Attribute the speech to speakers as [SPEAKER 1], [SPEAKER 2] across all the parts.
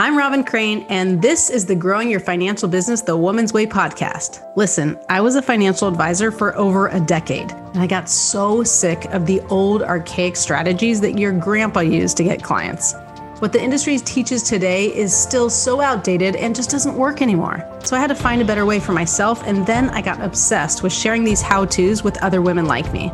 [SPEAKER 1] I'm Robin Crane, and this is the Growing Your Financial Business the Woman's Way podcast. Listen, I was a financial advisor for over a decade, and I got so sick of the old archaic strategies that your grandpa used to get clients. What the industry teaches today is still so outdated and just doesn't work anymore. So I had to find a better way for myself, and then I got obsessed with sharing these how-tos with other women like me.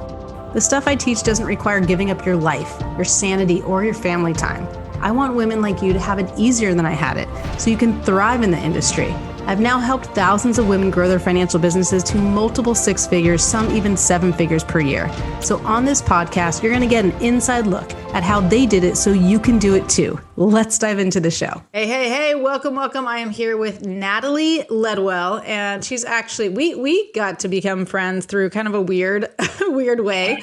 [SPEAKER 1] The stuff I teach doesn't require giving up your life, your sanity, or your family time. I want women like you to have it easier than I had it, so you can thrive in the industry. I've now helped thousands of women grow their financial businesses to multiple six figures, some even seven figures per year. So on this podcast, you're going to get an inside look at how they did it so you can do it too. Let's dive into the show. Hey, welcome. I am here with Natalie Ledwell, and she's actually, we got to become friends through kind of a weird way.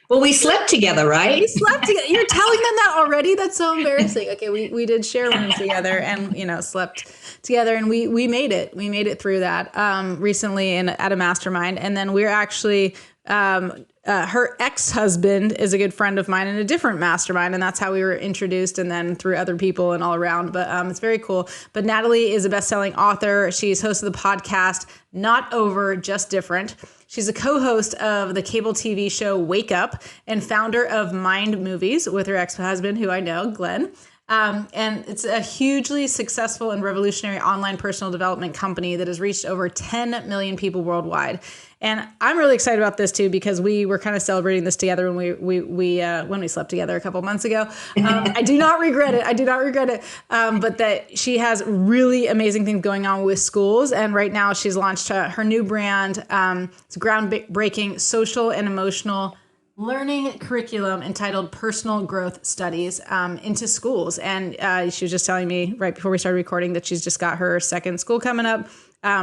[SPEAKER 2] Well, we slept together, right?
[SPEAKER 1] We slept together. You're telling them that already? That's so embarrassing. Okay, we did share rooms together and, slept together, and we made it. We made it through that recently at a mastermind. And then we're actually, her ex-husband is a good friend of mine in a different mastermind, and that's how we were introduced, and then through other people and all around. But it's very cool. But Natalie is a best-selling author. She's host of the podcast, Not Over, Just Different. She's a co-host of the cable TV show Wake Up and founder of Mind Movies with her ex-husband, who I know, Glenn. And it's a hugely successful and revolutionary online personal development company that has reached over 10 million people worldwide. And I'm really excited about this too, because we were kind of celebrating this together when we slept together a couple months ago. I do not regret it. But that she has really amazing things going on with schools. And right now she's launched her new brand. It's groundbreaking social and emotional learning curriculum entitled Personal Growth Studies into schools. And she was just telling me right before we started recording that she's just got her second school coming up,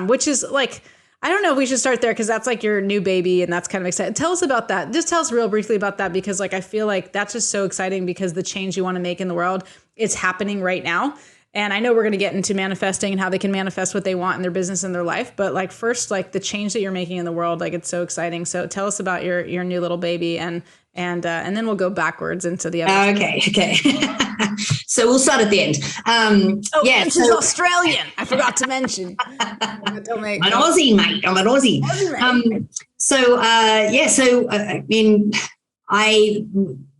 [SPEAKER 1] which is like, I don't know if we should start there because that's like your new baby and that's kind of exciting. Tell us about that. Just tell us real briefly about that, because like I feel like that's just so exciting, because the change you want to make in the world, it's happening right now. And I know we're going to get into manifesting and how they can manifest what they want in their business and their life. But like first, like the change that you're making in the world, like it's so exciting. So tell us about your new little baby, and then we'll go backwards into the other.
[SPEAKER 2] Okay. So we'll start at the end.
[SPEAKER 1] She's Australian. I forgot to mention.
[SPEAKER 2] I'm an Aussie, mate. I'm an Aussie.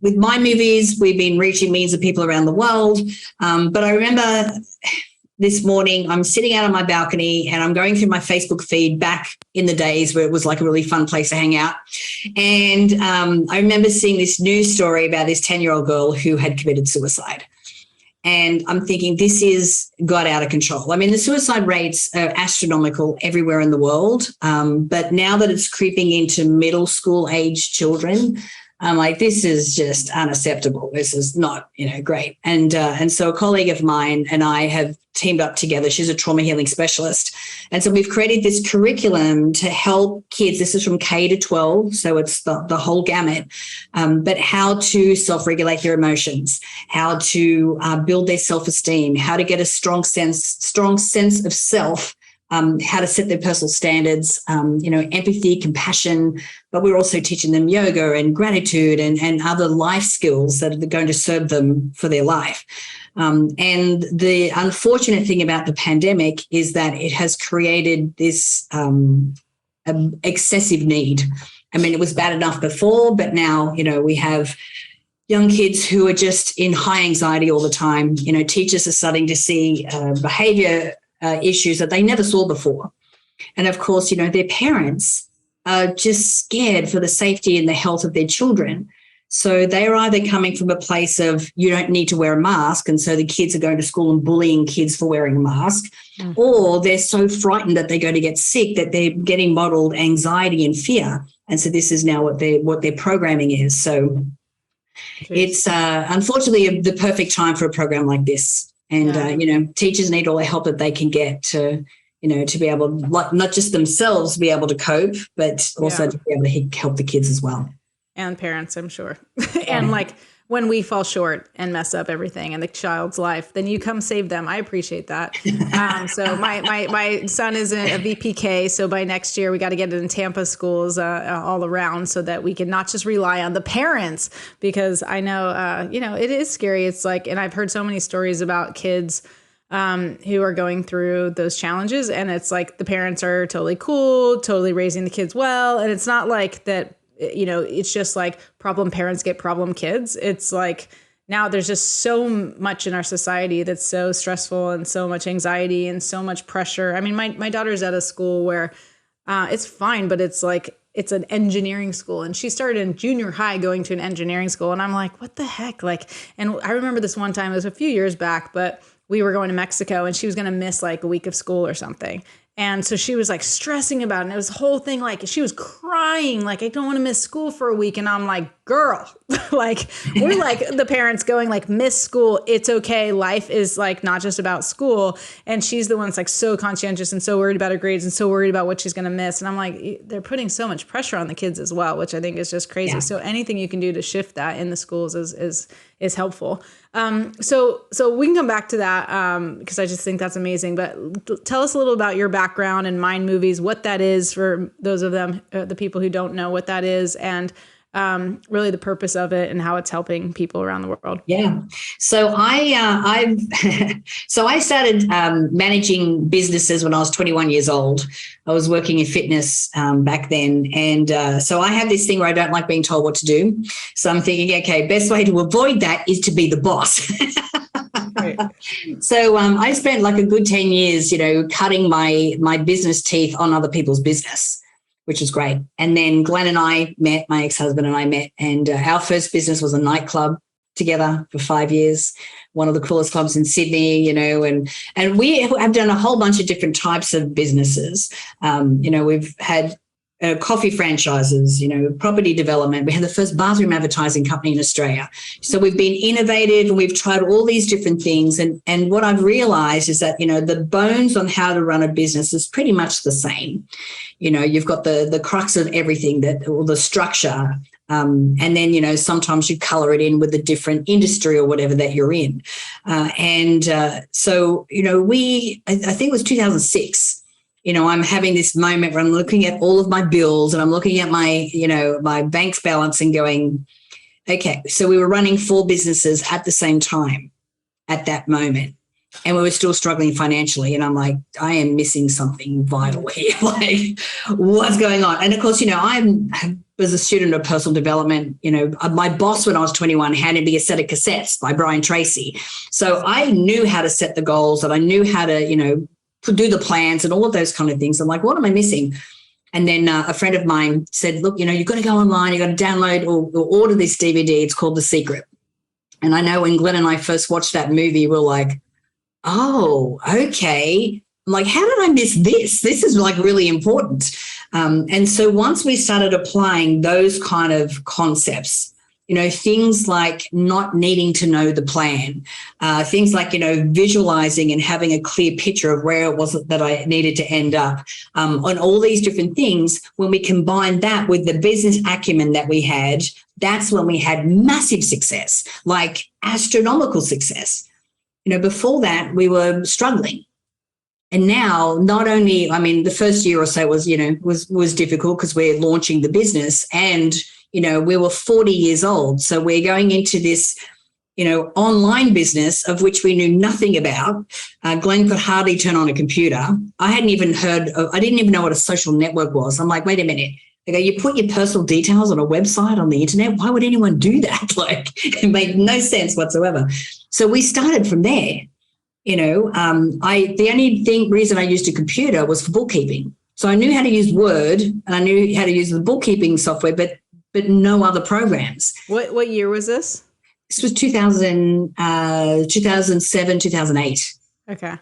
[SPEAKER 2] With my movies, we've been reaching millions of people around the world. But I remember this morning, I'm sitting out on my balcony and I'm going through my Facebook feed back in the days where it was like a really fun place to hang out. And I remember seeing this news story about this 10-year-old girl who had committed suicide. And I'm thinking, this is got out of control. I mean, the suicide rates are astronomical everywhere in the world. But now that it's creeping into middle school age children, I'm like, this is just unacceptable. This is not, great. And so a colleague of mine and I have teamed up together. She's a trauma healing specialist. And so we've created this curriculum to help kids. This is from K to 12. So it's the whole gamut, but how to self-regulate their emotions, how to build their self-esteem, how to get a strong sense of self, how to set their personal standards, empathy, compassion, but we're also teaching them yoga and gratitude and other life skills that are going to serve them for their life. And the unfortunate thing about the pandemic is that it has created this excessive need. I mean, it was bad enough before, but now, we have young kids who are just in high anxiety all the time. Teachers are starting to see behavior issues that they never saw before. And of course, their parents are just scared for the safety and the health of their children. So they're either coming from a place of you don't need to wear a mask, and so the kids are going to school and bullying kids for wearing a mask, or they're so frightened that they're going to get sick that they're getting modeled anxiety and fear. And so this is now what their programming is. So it's unfortunately the perfect time for a program like this. And, teachers need all the help that they can get to be able, not just themselves be able to cope, but also to be able to help the kids as well.
[SPEAKER 1] And parents, I'm sure. And like when we fall short and mess up everything in the child's life, then you come save them. I appreciate that. So my son is a VPK. So by next year, we got to get it in Tampa schools all around so that we can not just rely on the parents, because I know, it is scary. It's like, and I've heard so many stories about kids who are going through those challenges. And it's like the parents are totally cool, totally raising the kids well. And it's not like that, it's just like problem parents get problem kids. It's like now there's just so much in our society that's so stressful and so much anxiety and so much pressure. I mean, my daughter's at a school where it's fine, but it's like, it's an engineering school, and she started in junior high going to an engineering school. And I'm like, what the heck? Like, and I remember this one time, it was a few years back, but we were going to Mexico and she was going to miss like a week of school or something. And so she was like stressing about it. And it was the whole thing, like she was crying, like, I don't want to miss school for a week. And I'm like, girl, like we're like the parents going like, miss school. It's okay. Life is like not just about school. And she's the one that's like so conscientious and so worried about her grades and so worried about what she's going to miss. And I'm like, they're putting so much pressure on the kids as well, which I think is just crazy. Yeah. So anything you can do to shift that in the schools is helpful. So we can come back to that because I just think that's amazing. But tell us a little about your background in Mind Movies, what that is for those of them, the people who don't know what that is, and really the purpose of it and how it's helping people around the world.
[SPEAKER 2] Yeah. So I started managing businesses when I was 21 years old. I was working in fitness back then. And so I have this thing where I don't like being told what to do. So I'm thinking, okay, best way to avoid that is to be the boss. Right. So I spent like a good 10 years, cutting my business teeth on other people's business, which was great. And then Glenn and I met, my ex-husband and I met, and our first business was a nightclub together for 5 years, one of the coolest clubs in Sydney, and we have done a whole bunch of different types of businesses. We've had coffee franchises, property development. We had the first bathroom advertising company in Australia. So we've been innovative and we've tried all these different things. And what I've realized is that, the bones on how to run a business is pretty much the same. You've got the crux of everything, or the structure. And then, sometimes you color it in with a different industry or whatever that you're in. So, I think it was 2006. I'm having this moment where I'm looking at all of my bills and I'm looking at my, my bank's balance and going, okay, so we were running 4 businesses at the same time at that moment. And we were still struggling financially. And I'm like, I am missing something vital here. Like, what's going on? And of course, I was a student of personal development. My boss when I was 21 handed me a set of cassettes by Brian Tracy. So I knew how to set the goals and I knew how to, do the plans and all of those kind of things. I'm like, what am I missing? And then a friend of mine said, look, you've got to go online, you've got to download or order this DVD. It's called The Secret. And I know when Glenn and I first watched that movie, we're like, oh, okay. I'm like, how did I miss this? This is like really important. And so once we started applying those kind of concepts, things like not needing to know the plan, things like, visualizing and having a clear picture of where it was that I needed to end up, on all these different things, when we combined that with the business acumen that we had, that's when we had massive success, like astronomical success. Before that, we were struggling. And now, not only, the first year or so was difficult because we're launching the business and, we were 40 years old. So we're going into this, online business of which we knew nothing about. Glenn could hardly turn on a computer. I didn't even know what a social network was. I'm like, wait a minute. I go, you put your personal details on a website on the internet? Why would anyone do that? Like, it made no sense whatsoever. So we started from there. The only reason I used a computer was for bookkeeping. So I knew how to use Word and I knew how to use the bookkeeping software, but no other programs.
[SPEAKER 1] What year was this?
[SPEAKER 2] This was 2007, 2008.
[SPEAKER 1] Okay.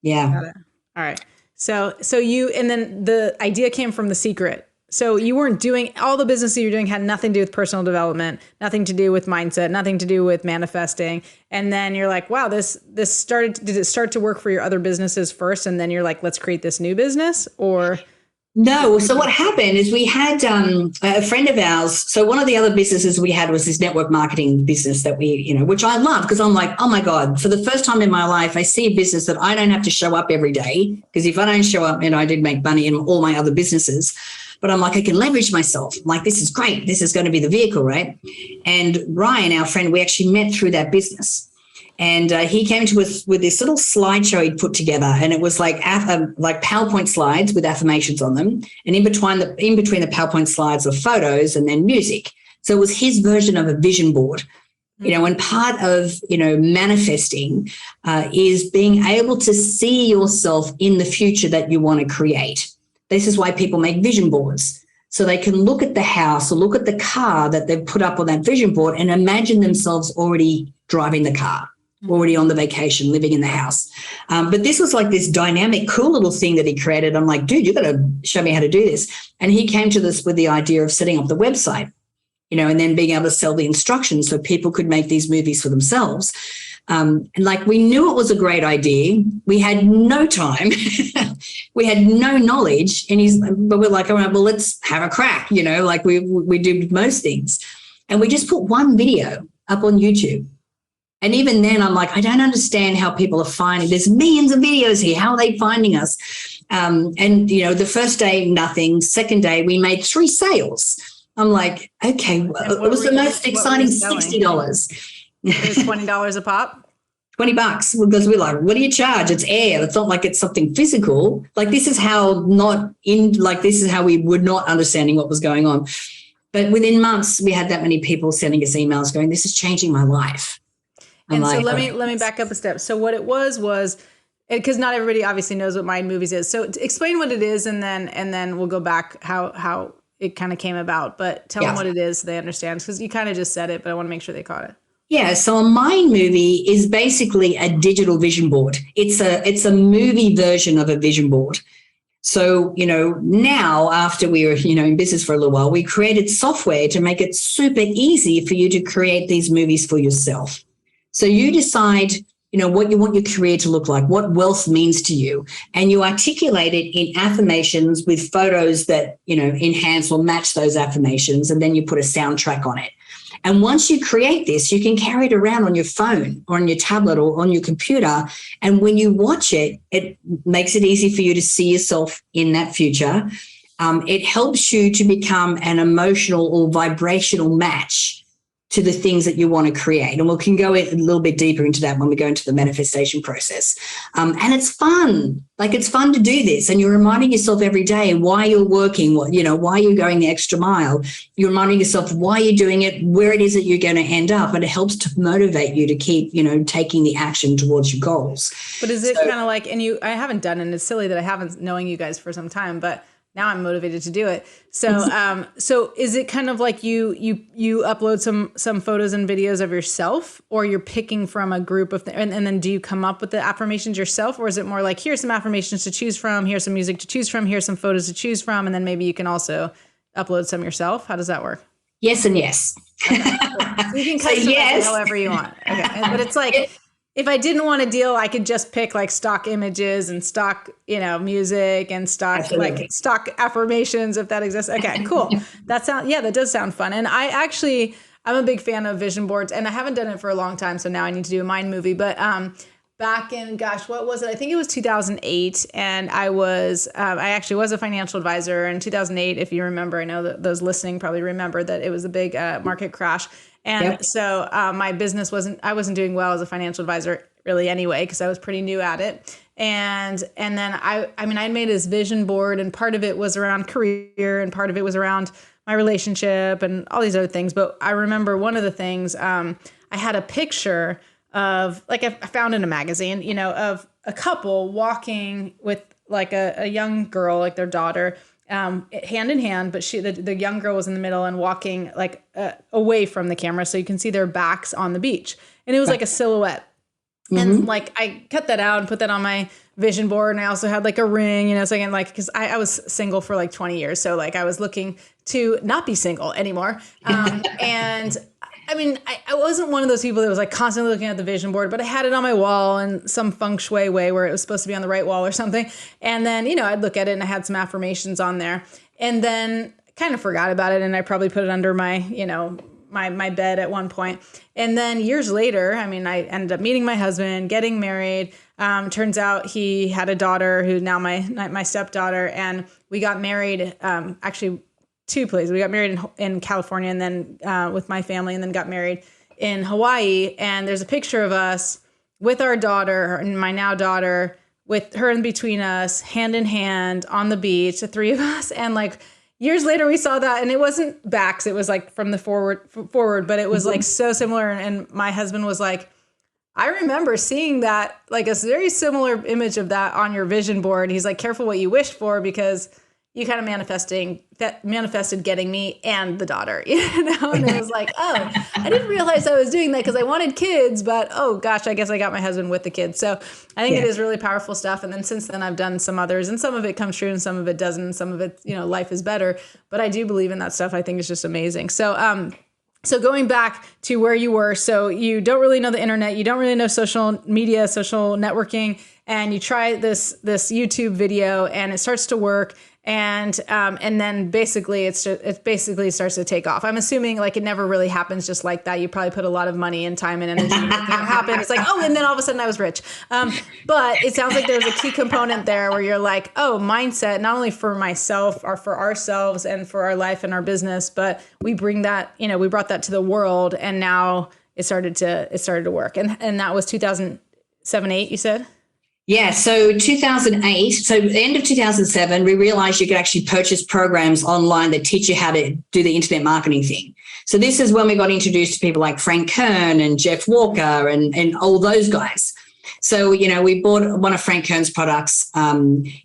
[SPEAKER 2] Yeah.
[SPEAKER 1] Got it. All right. So you, and then the idea came from The Secret. So you weren't doing, all the business that you're doing had nothing to do with personal development, nothing to do with mindset, nothing to do with manifesting. And then you're like, wow, did it start to work for your other businesses first? And then you're like, let's create this new business? Or?
[SPEAKER 2] No. So what happened is we had a friend of ours. So one of the other businesses we had was this network marketing business that we, which I love because I'm like, oh my God, for the first time in my life, I see a business that I don't have to show up every day. Because if I don't show up, I did make money in all my other businesses, but I'm like, I can leverage myself. I'm like, this is great. This is going to be the vehicle, right? And Ryan, our friend, we actually met through that business. And he came to us with this little slideshow he'd put together, and it was like PowerPoint slides with affirmations on them, and in between the PowerPoint slides were photos and then music. So it was his version of a vision board, and part of manifesting is being able to see yourself in the future that you want to create. This is why people make vision boards. So they can look at the house or look at the car that they've put up on that vision board and imagine themselves already driving the car, already on the vacation, living in the house. But this was like this dynamic, cool little thing that he created. I'm like, dude, you got to show me how to do this. And he came to this with the idea of setting up the website, and then being able to sell the instructions so people could make these movies for themselves. And we knew it was a great idea. We had no time. We had no knowledge. But we're like, all right, well, let's have a crack, we do most things. And we just put one video up on YouTube. And even then, I'm like, I don't understand how people are finding. There's millions of videos here. How are they finding us? The first day, nothing. Second day, we made 3 sales. I'm like, okay, it was the most exciting $60.
[SPEAKER 1] It was $20 a pop.
[SPEAKER 2] $20 because we're like, what do you charge? It's air. It's not like it's something physical. This is how we were not understanding what was going on. But within months, we had that many people sending us emails going, this is changing my life.
[SPEAKER 1] And so let me back up a step. So what it was because not everybody obviously knows what Mind Movies is. So explain what it is, and then we'll go back how it kind of came about. But tell them what it is so they understand, because you kind of just said it, but I want to make sure they caught it.
[SPEAKER 2] Yeah, so a Mind Movie is basically a digital vision board. It's a movie version of a vision board. So, now after we were, in business for a little while, we created software to make it super easy for you to create these movies for yourself. So you decide, what you want your career to look like, what wealth means to you, and you articulate it in affirmations with photos that, enhance or match those affirmations, and then you put a soundtrack on it. And once you create this, you can carry it around on your phone or on your tablet or on your computer. And when you watch it, it makes it easy for you to see yourself in that future. It helps you to become an emotional or vibrational match to the things that you want to create. And we can go a little bit deeper into that when we go into the manifestation process. And it's fun. It's fun to do this. And you're reminding yourself every day why you're working, why you're going the extra mile. You're reminding yourself why you're doing it, where it is that you're going to end up. And it helps to motivate you to keep, taking the action towards your goals.
[SPEAKER 1] But is it kind of like, I haven't done it, and it's silly that I haven't, knowing you guys for some time, but now I'm motivated to do it. So, so is it kind of like you upload some photos and videos of yourself, or you're picking from a group of, and then do you come up with the affirmations yourself? Or is it more like, here's some affirmations to choose from, here's some music to choose from, here's some photos to choose from, and then maybe you can also upload some yourself? How does that work?
[SPEAKER 2] Yes and yes.
[SPEAKER 1] Okay, cool. So you can customize it however you want. Okay. But it's like, if I didn't want a deal, I could just pick stock images and stock, music and stock stock affirmations, if that exists. Okay, cool. That does sound fun. And I'm a big fan of vision boards, and I haven't done it for a long time. So now I need to do a Mind Movie. But back in, what was it? I think it was 2008. And I actually was a financial advisor in 2008. If you remember, I know that those listening probably remember that it was a big market crash. And so my business I wasn't doing well as a financial advisor really anyway, because I was pretty new at it. And then I made this vision board, and part of it was around career and part of it was around my relationship and all these other things. But I remember one of the things, I had a picture of, I found in a magazine, of a couple walking with a young girl, their daughter, hand in hand, but the young girl was in the middle and walking away from the camera, so you can see their backs on the beach, and it was like a silhouette. Mm-hmm. And I cut that out and put that on my vision board, and I also had a ring, so I can because I was single for 20 years, so I was looking to not be single anymore, and I mean, I wasn't one of those people that was like constantly looking at the vision board, but I had it on my wall in some feng shui way where it was supposed to be on the right wall or something. And then, I'd look at it and I had some affirmations on there, and then kind of forgot about it. And I probably put it under my, my bed at one point. And then years later, I mean, I ended up meeting my husband, getting married. Turns out he had a daughter who's now my stepdaughter, and we got married, actually two places. We got married in California, and then with my family, and then got married in Hawaii. And there's a picture of us with our daughter and my now daughter, with her in between us, hand in hand on the beach, the three of us. And like years later, we saw that, and it wasn't backs; it was like from the forward, but it was like so similar. And my husband was like, I remember seeing that, like a very similar image of that on your vision board. He's like, careful what you wish for, because you kind of manifested getting me and the daughter, And it was like, oh, I didn't realize I was doing that because I wanted kids, but oh gosh, I guess I got my husband with the kids. So I think it is really powerful stuff. And then since then I've done some others, and some of it comes true and some of it doesn't. Some of it, life is better, but I do believe in that stuff. I think it's just amazing. So, so going back to where you were, so you don't really know the internet, you don't really know social media, social networking, and you try this YouTube video and it starts to work. And then basically it basically starts to take off. I'm assuming like it never really happens just like that. You probably put a lot of money and time and energy making it happen. It's like, oh, and then all of a sudden I was rich. But it sounds like there's a key component there where you're like, oh, mindset, not only for myself or for ourselves and for our life and our business, but we bring that, we brought that to the world, and now it started to work. And that was 2007, 8, you said?
[SPEAKER 2] Yeah, so 2008, so the end of 2007, we realized you could actually purchase programs online that teach you how to do the internet marketing thing. So this is when we got introduced to people like Frank Kern and Jeff Walker and all those guys. So, we bought one of Frank Kern's products.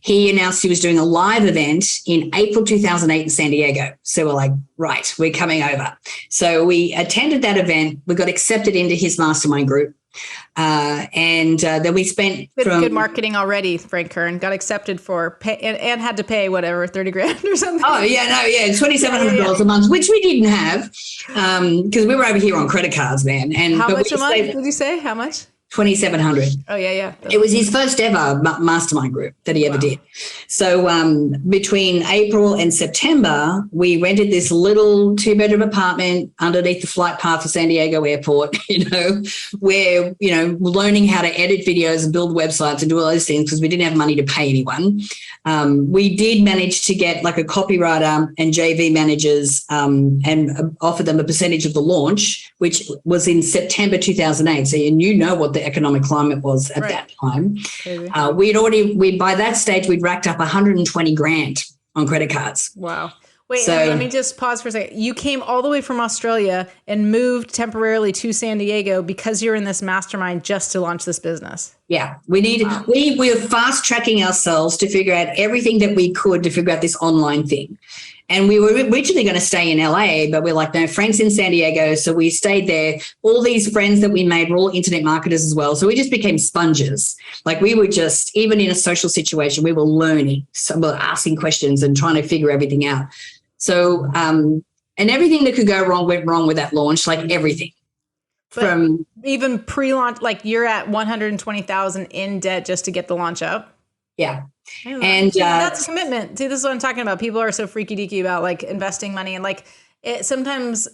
[SPEAKER 2] He announced he was doing a live event in April 2008 in San Diego. So we're like, right, we're coming over. So we attended that event. We got accepted into his mastermind group. And then we spent
[SPEAKER 1] good marketing already. Frank Kern got accepted for pay and had to pay whatever, 30 grand or something.
[SPEAKER 2] Oh yeah, no, yeah, $2,700 a month, which we didn't have because we were over here on credit cards, man. And
[SPEAKER 1] how much a month did you say? How much?
[SPEAKER 2] $2,700.
[SPEAKER 1] Oh yeah.
[SPEAKER 2] It was his first ever mastermind group that he ever did. So between April and September, we rented this little 2-bedroom apartment underneath the flight path of San Diego Airport. Where learning how to edit videos and build websites and do all those things because we didn't have money to pay anyone. We did manage to get like a copywriter and JV managers and offer them a percentage of the launch, which was in September 2008. So you know what the economic climate was at that time. By that stage, we'd racked up 120 grand on credit cards.
[SPEAKER 1] Wow. Wait, let me just pause for a second. You came all the way from Australia and moved temporarily to San Diego because you're in this mastermind just to launch this business.
[SPEAKER 2] Yeah, we were fast tracking ourselves to figure out everything that we could to figure out this online thing. And we were originally going to stay in LA, but we're like, no, Frank's in San Diego. So we stayed there. All these friends that we made were all internet marketers as well. So we just became sponges. Like we were just, even in a social situation, we were learning. So we were asking questions and trying to figure everything out. So, and everything that could go wrong went wrong with that launch, like everything.
[SPEAKER 1] But from even pre-launch, like you're at 120,000 in debt just to get the launch up.
[SPEAKER 2] Yeah.
[SPEAKER 1] And that's a commitment. See, this is what I'm talking about. People are so freaky deaky about like investing money, and like sometimes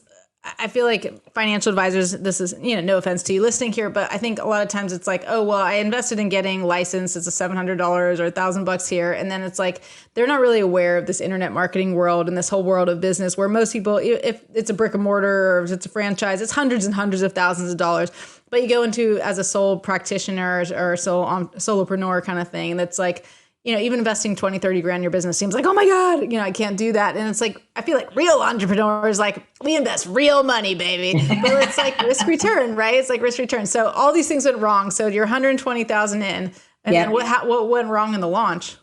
[SPEAKER 1] I feel like financial advisors, this is, no offense to you listening here, but I think a lot of times it's like, oh, well, I invested in getting licensed. It's a $700 or $1,000 here. And then it's like, they're not really aware of this internet marketing world and this whole world of business where most people, if it's a brick and mortar or if it's a franchise, it's hundreds and hundreds of thousands of dollars. But you go into as a sole practitioner or solopreneur kind of thing. That's like, even investing 20, 30 grand in your business seems like, oh my God, I can't do that. And it's like, I feel like real entrepreneurs, like we invest real money, baby. But it's like risk return, right? It's like risk return. So all these things went wrong. So you're 120,000 in, and then what went wrong in the launch?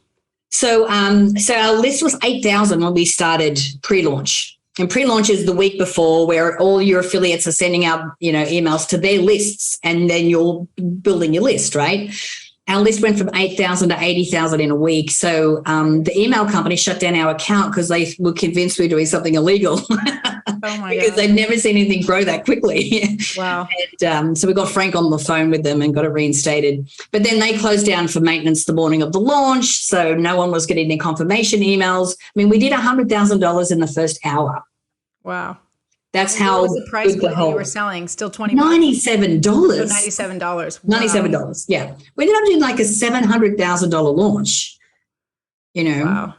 [SPEAKER 2] So our list was 8,000 when we started pre-launch. And pre-launch is the week before, where all your affiliates are sending out, emails to their lists, and then you're building your list, right? our list went from 8,000 to 80,000 in a week. So the email company shut down our account because they were convinced we were doing something illegal.
[SPEAKER 1] Oh my
[SPEAKER 2] because
[SPEAKER 1] God.
[SPEAKER 2] they'd never seen anything grow that quickly.
[SPEAKER 1] Wow.
[SPEAKER 2] And so we got Frank on the phone with them and got it reinstated. But then they closed down for maintenance the morning of the launch. So no one was getting their confirmation emails. I mean, we did $100,000 in the first hour.
[SPEAKER 1] Wow.
[SPEAKER 2] That's
[SPEAKER 1] What
[SPEAKER 2] how
[SPEAKER 1] was the price
[SPEAKER 2] good
[SPEAKER 1] point
[SPEAKER 2] the
[SPEAKER 1] that you
[SPEAKER 2] whole
[SPEAKER 1] were selling? Still $20.
[SPEAKER 2] $97.
[SPEAKER 1] So $97. Wow.
[SPEAKER 2] $97. Yeah. We ended up doing like a $700,000 launch, you know.
[SPEAKER 1] Wow.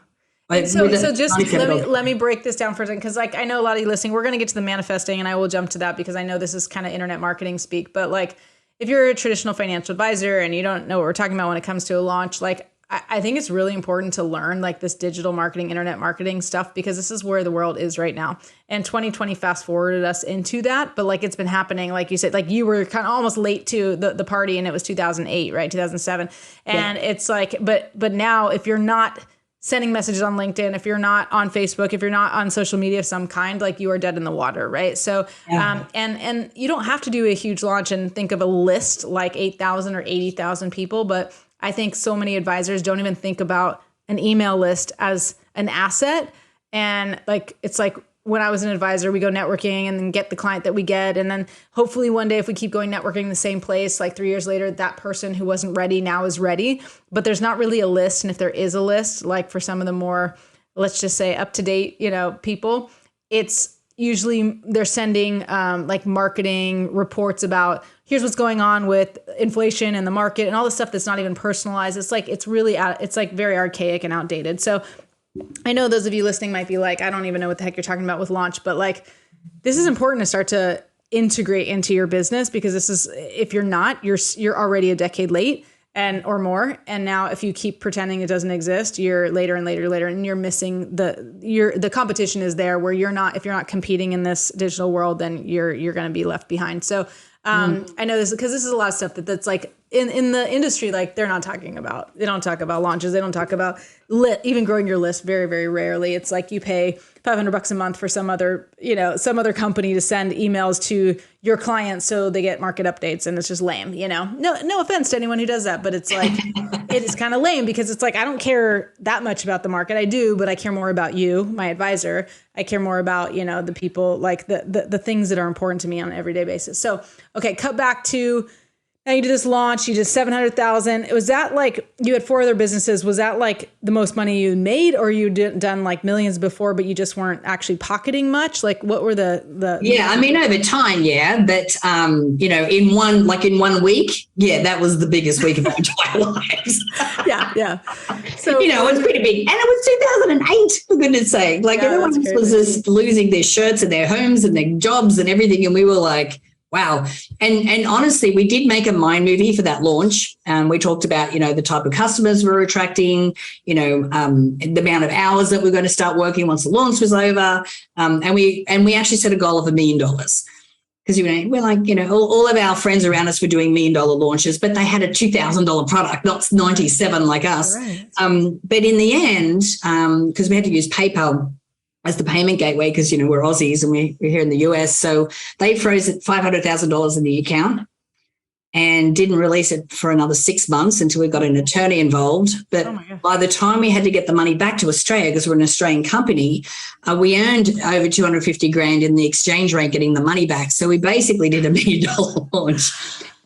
[SPEAKER 2] Like
[SPEAKER 1] So
[SPEAKER 2] with a
[SPEAKER 1] just
[SPEAKER 2] $97.
[SPEAKER 1] let me break this down for a second, because like I know a lot of you listening, we're going to get to the manifesting, and I will jump to that because I know this is kind of internet marketing speak. But like, if you're a traditional financial advisor and you don't know what we're talking about when it comes to a launch, like I think it's really important to learn like this digital marketing, internet marketing stuff, because this is where the world is right now. And 2020 fast forwarded us into that, but like it's been happening, like you said, like you were kind of almost late to the party, and it was 2008, right? 2007, and it's like, but now if you're not sending messages on LinkedIn, if you're not on Facebook, if you're not on social media of some kind, like you are dead in the water, right? So, and you don't have to do a huge launch and think of a list like 8,000 or 80,000 people, but I think so many advisors don't even think about an email list as an asset. And like, it's like when I was an advisor, we go networking and then get the client that we get. And then hopefully one day, if we keep going networking in the same place, like 3 years later, that person who wasn't ready now is ready, but there's not really a list. And if there is a list, like for some of the more, let's just say up to date, people, it's usually they're sending like marketing reports about here's what's going on with inflation and the market and all this stuff that's not even personalized. It's like, it's really, it's like very archaic and outdated. So I know those of you listening might be like, I don't even know what the heck you're talking about with launch, but like, this is important to start to integrate into your business, because this is, if you're not, you're already a decade late or more. And now if you keep pretending it doesn't exist, you're later and later, and you're missing the competition is there where if you're not competing in this digital world, then you're going to be left behind. So I know this because this is a lot of stuff that's like in the industry, like they don't talk about launches. They don't talk about even growing your list very, very rarely. It's like you pay $500 a month for some other company to send emails to your clients so they get market updates, and it's just lame, no offense to anyone who does that, but it's like, it is kind of lame because it's like, I don't care that much about the market. I do, but I care more about you, my advisor. I care more about, the people, like the things that are important to me on an everyday basis. So, okay, cut back to now you did this launch, you did 700,000. Was that like, you had 4 other businesses. Was that like the most money you made, or you done like millions before, but you just weren't actually pocketing much? Like what were the
[SPEAKER 2] Yeah, I mean, over time, yeah. But, in one week, yeah, that was the biggest week of our entire lives.
[SPEAKER 1] Yeah. So,
[SPEAKER 2] it was pretty big. And it was 2008, for goodness sake. Like everyone was just losing their shirts and their homes and their jobs and everything. And we were like, wow. And honestly, we did make a mind movie for that launch. We talked about, the type of customers we're attracting, the amount of hours that we're going to start working once the launch was over. And we actually set a goal of $1 million. Because, we're like, all of our friends around us were doing $1 million launches, but they had a $2,000 product, not 97 like us.
[SPEAKER 1] Right.
[SPEAKER 2] But in the end, because we had to use PayPal as the payment gateway, because, we're Aussies and we're here in the US. So they froze $500,000 in the account and didn't release it for another 6 months until we got an attorney involved. But by the time we had to get the money back to Australia, because we're an Australian company, we earned over 250 grand in the exchange rate getting the money back. So we basically did $1 million launch.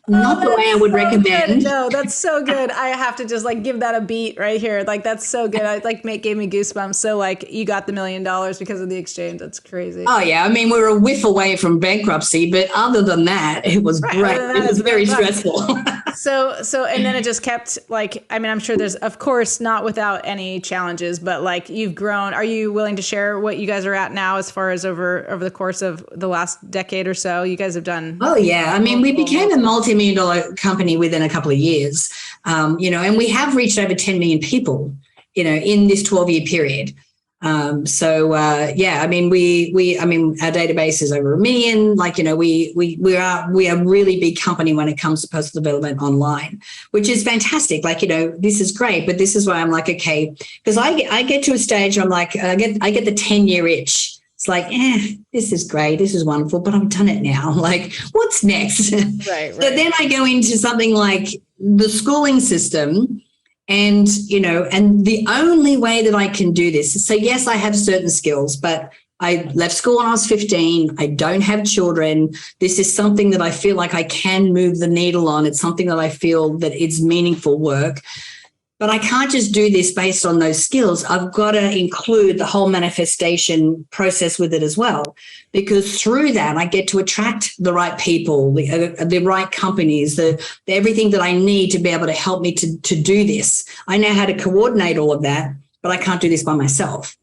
[SPEAKER 2] Not the way I would recommend.
[SPEAKER 1] Good. No, that's so good. I have to just like give that a beat right here. Like that's so good. Gave me goosebumps. So like you got the $1 million because of the exchange. That's crazy.
[SPEAKER 2] Oh yeah. I mean, we were a whiff away from bankruptcy, but other than that, it was great. It was very stressful.
[SPEAKER 1] So, and then it just kept like, I mean, I'm sure there's, of course, not without any challenges, but like you've grown. Are you willing to share what you guys are at now as far as over the course of the last decade or so? You guys have done.
[SPEAKER 2] Oh yeah. I mean, we became a multi-million-dollar company within a couple of years, and we have reached over 10 million people, in this 12-year period. I mean, our database is over 1 million. Like, we are a really big company when it comes to personal development online, which is fantastic. Like, this is great, but this is why I'm like, okay, because I get to a stage, I'm like, I get the 10-year itch. It's like, this is great, this is wonderful, but I've done it now. Like, what's next?
[SPEAKER 1] Right.
[SPEAKER 2] So then I go into something like the schooling system. And, and the only way that I can do this is, so yes, I have certain skills, but I left school when I was 15. I don't have children. This is something that I feel like I can move the needle on. It's something that I feel that it's meaningful work. But I can't just do this based on those skills. I've got to include the whole manifestation process with it as well, because through that, I get to attract the right people, the right companies, the everything that I need to be able to help me to do this. I know how to coordinate all of that, but I can't do this by myself.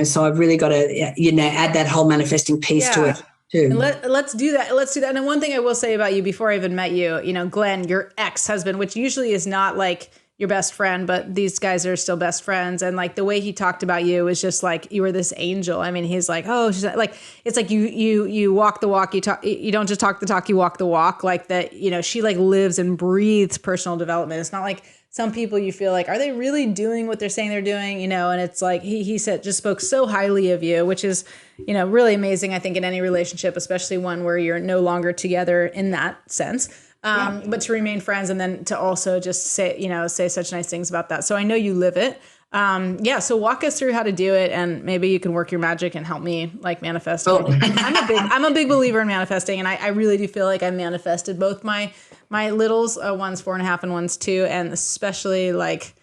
[SPEAKER 2] So I've really got to, add that whole manifesting piece to it too.
[SPEAKER 1] And let's do that. Let's do that. And one thing I will say about you before I even met you, Glenn, your ex-husband, which usually is not like your best friend, but these guys are still best friends. And like the way he talked about you was just like, you were this angel. I mean, he's like, oh, she's like, it's like you walk the walk, you talk, you don't just talk the talk, you walk the walk, like that, she like lives and breathes personal development. It's not like some people you feel like, are they really doing what they're saying they're doing? And it's like, he said, just spoke so highly of you, which is, really amazing. I think in any relationship, especially one where you're no longer together in that sense. But to remain friends and then to also just say such nice things about that. So I know you live it. So walk us through how to do it, and maybe you can work your magic and help me like manifest. Oh. I'm a big believer in manifesting, and I really do feel like I manifested both my littles, one's 4.5 and one's 2, and especially like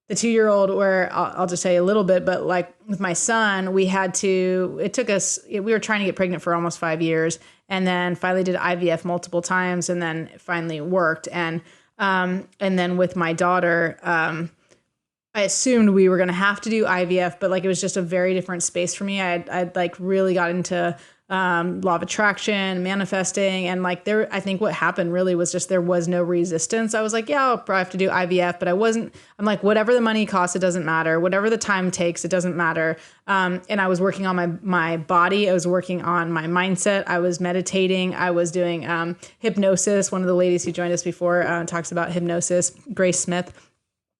[SPEAKER 1] the 2-year-old, where I'll just tell you a little bit, but like with my son, we were trying to get pregnant for almost 5 years, and then finally did IVF multiple times, and then it finally worked. And then with my daughter, I assumed we were going to have to do IVF, but like it was just a very different space for me. I'd like really got into law of attraction, manifesting, and like I think what happened really was just there was no resistance. I was like, yeah, I'll probably have to do IVF, but I'm like, whatever the money costs, it doesn't matter. Whatever the time takes, it doesn't matter. And I was working on my body. I was working on my mindset. I was meditating. I was doing hypnosis. One of the ladies who joined us before talks about hypnosis, Grace Smith.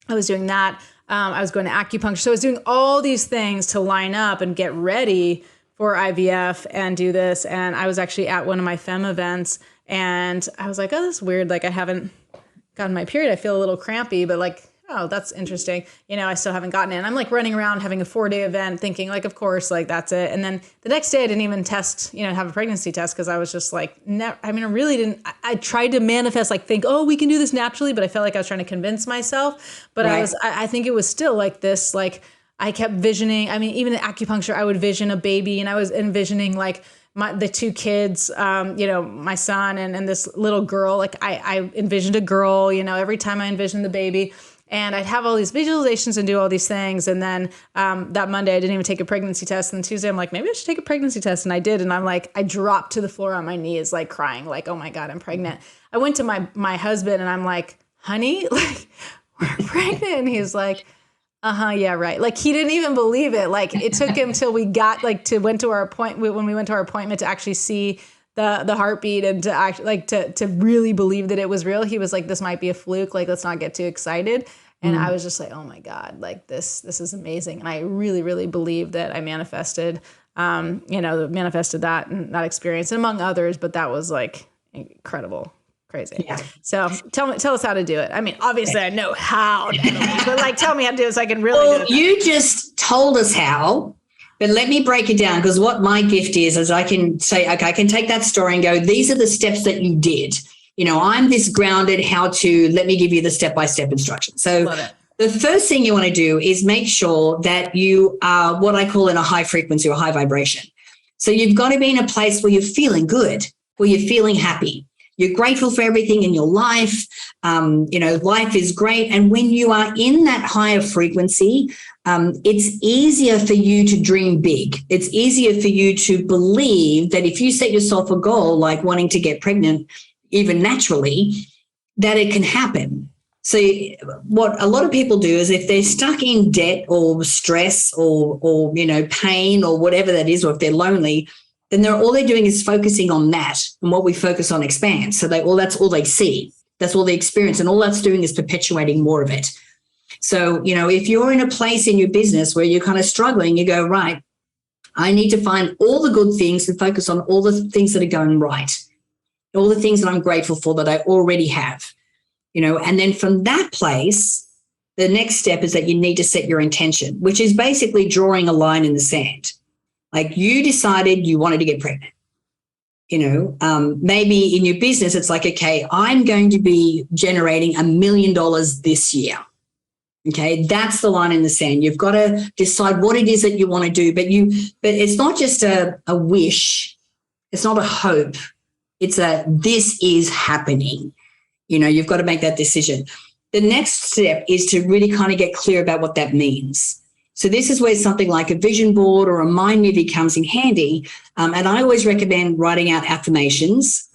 [SPEAKER 1] I was doing that. I was going to acupuncture. So I was doing all these things to line up and get ready for IVF and do this. And I was actually at one of my femme events, and I was like, oh, that's weird. Like I haven't gotten my period. I feel a little crampy, but like, oh, that's interesting. I still haven't gotten it. And I'm like running around having a 4-day event thinking like, of course, like that's it. And then the next day I didn't even test, have a pregnancy test, because I was just like, I really didn't. I tried to manifest, like think, oh, we can do this naturally. But I felt like I was trying to convince myself. But right. I think it was still like this, like, I kept visioning. I mean, even in acupuncture, I would vision a baby, and I was envisioning like the 2 kids, my son and this little girl. Like I envisioned a girl, every time I envisioned the baby, and I'd have all these visualizations and do all these things. And then that Monday, I didn't even take a pregnancy test. And Tuesday, I'm like, maybe I should take a pregnancy test. And I did. And I'm like, I dropped to the floor on my knees, like crying, like, oh my God, I'm pregnant. I went to my husband and I'm like, honey, like we're pregnant. And he's like, yeah, right. Like he didn't even believe it. Like it took him till we got when we went to our appointment to actually see the heartbeat and to act like to really believe that it was real. He was like, this might be a fluke. Like, let's not get too excited. And I was just like, oh my God, like this is amazing. And I really, really believe that I manifested, manifested that experience, and among others, but that was like incredible. Crazy. Yeah. So tell us how to do it. I mean, obviously I know how, but like, tell me how to do it so I can really do it.
[SPEAKER 2] You just told us how, but let me break it down, because what my gift is I can say, okay, I can take that story and go, these are the steps that you did. I'm this grounded, let me give you the step-by-step instruction. So the first thing you want to do is make sure that you are what I call in a high frequency or high vibration. So you've got to be in a place where you're feeling good, where you're feeling happy. You're grateful for everything in your life. Life is great. And when you are in that higher frequency, it's easier for you to dream big. It's easier for you to believe that if you set yourself a goal, like wanting to get pregnant, even naturally, that it can happen. So what a lot of people do is, if they're stuck in debt or stress or pain or whatever that is, or if they're lonely, then all they're doing is focusing on that, and what we focus on expands. So that's all they see. That's all they experience. And all that's doing is perpetuating more of it. So, if you're in a place in your business where you're kind of struggling, you go, right, I need to find all the good things and focus on all the things that are going right, all the things that I'm grateful for that I already have. And then from that place, the next step is that you need to set your intention, which is basically drawing a line in the sand. Like you decided you wanted to get pregnant. Maybe in your business, it's like, okay, I'm going to be generating $1 million this year. Okay, that's the line in the sand. You've got to decide what it is that you want to do, but it's not just a wish. It's not a hope. It's this is happening. You've got to make that decision. The next step is to really kind of get clear about what that means. So this is where something like a vision board or a mind movie comes in handy. And I always recommend writing out affirmations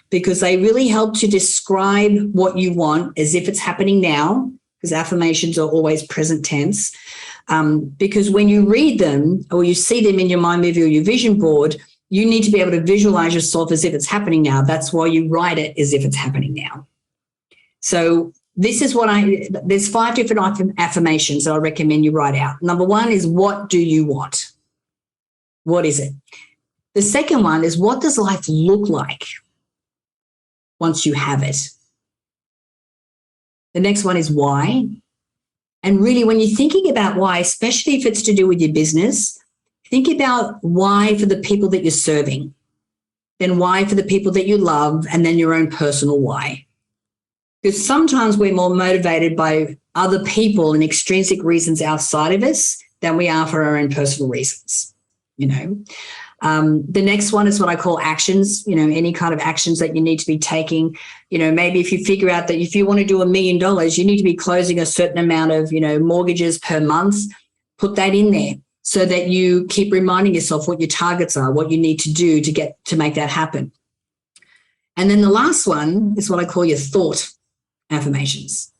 [SPEAKER 2] because they really help to describe what you want as if it's happening now, because affirmations are always present tense. Because when you read them or you see them in your mind movie or your vision board, you need to be able to visualize yourself as if it's happening now. That's why you write it as if it's happening now. So this is there's 5 different affirmations that I recommend you write out. Number 1 is, what do you want? What is it? The second one is, what does life look like once you have it? The next one is, why? And really, when you're thinking about why, especially if it's to do with your business, think about why for the people that you're serving, then why for the people that you love, and then your own personal why. Because sometimes we're more motivated by other people and extrinsic reasons outside of us than we are for our own personal reasons, The next one is what I call actions, any kind of actions that you need to be taking. Maybe if you figure out that if you want to do $1 million, you need to be closing a certain amount of, mortgages per month, put that in there so that you keep reminding yourself what your targets are, what you need to do to make that happen. And then the last one is what I call your thought affirmations.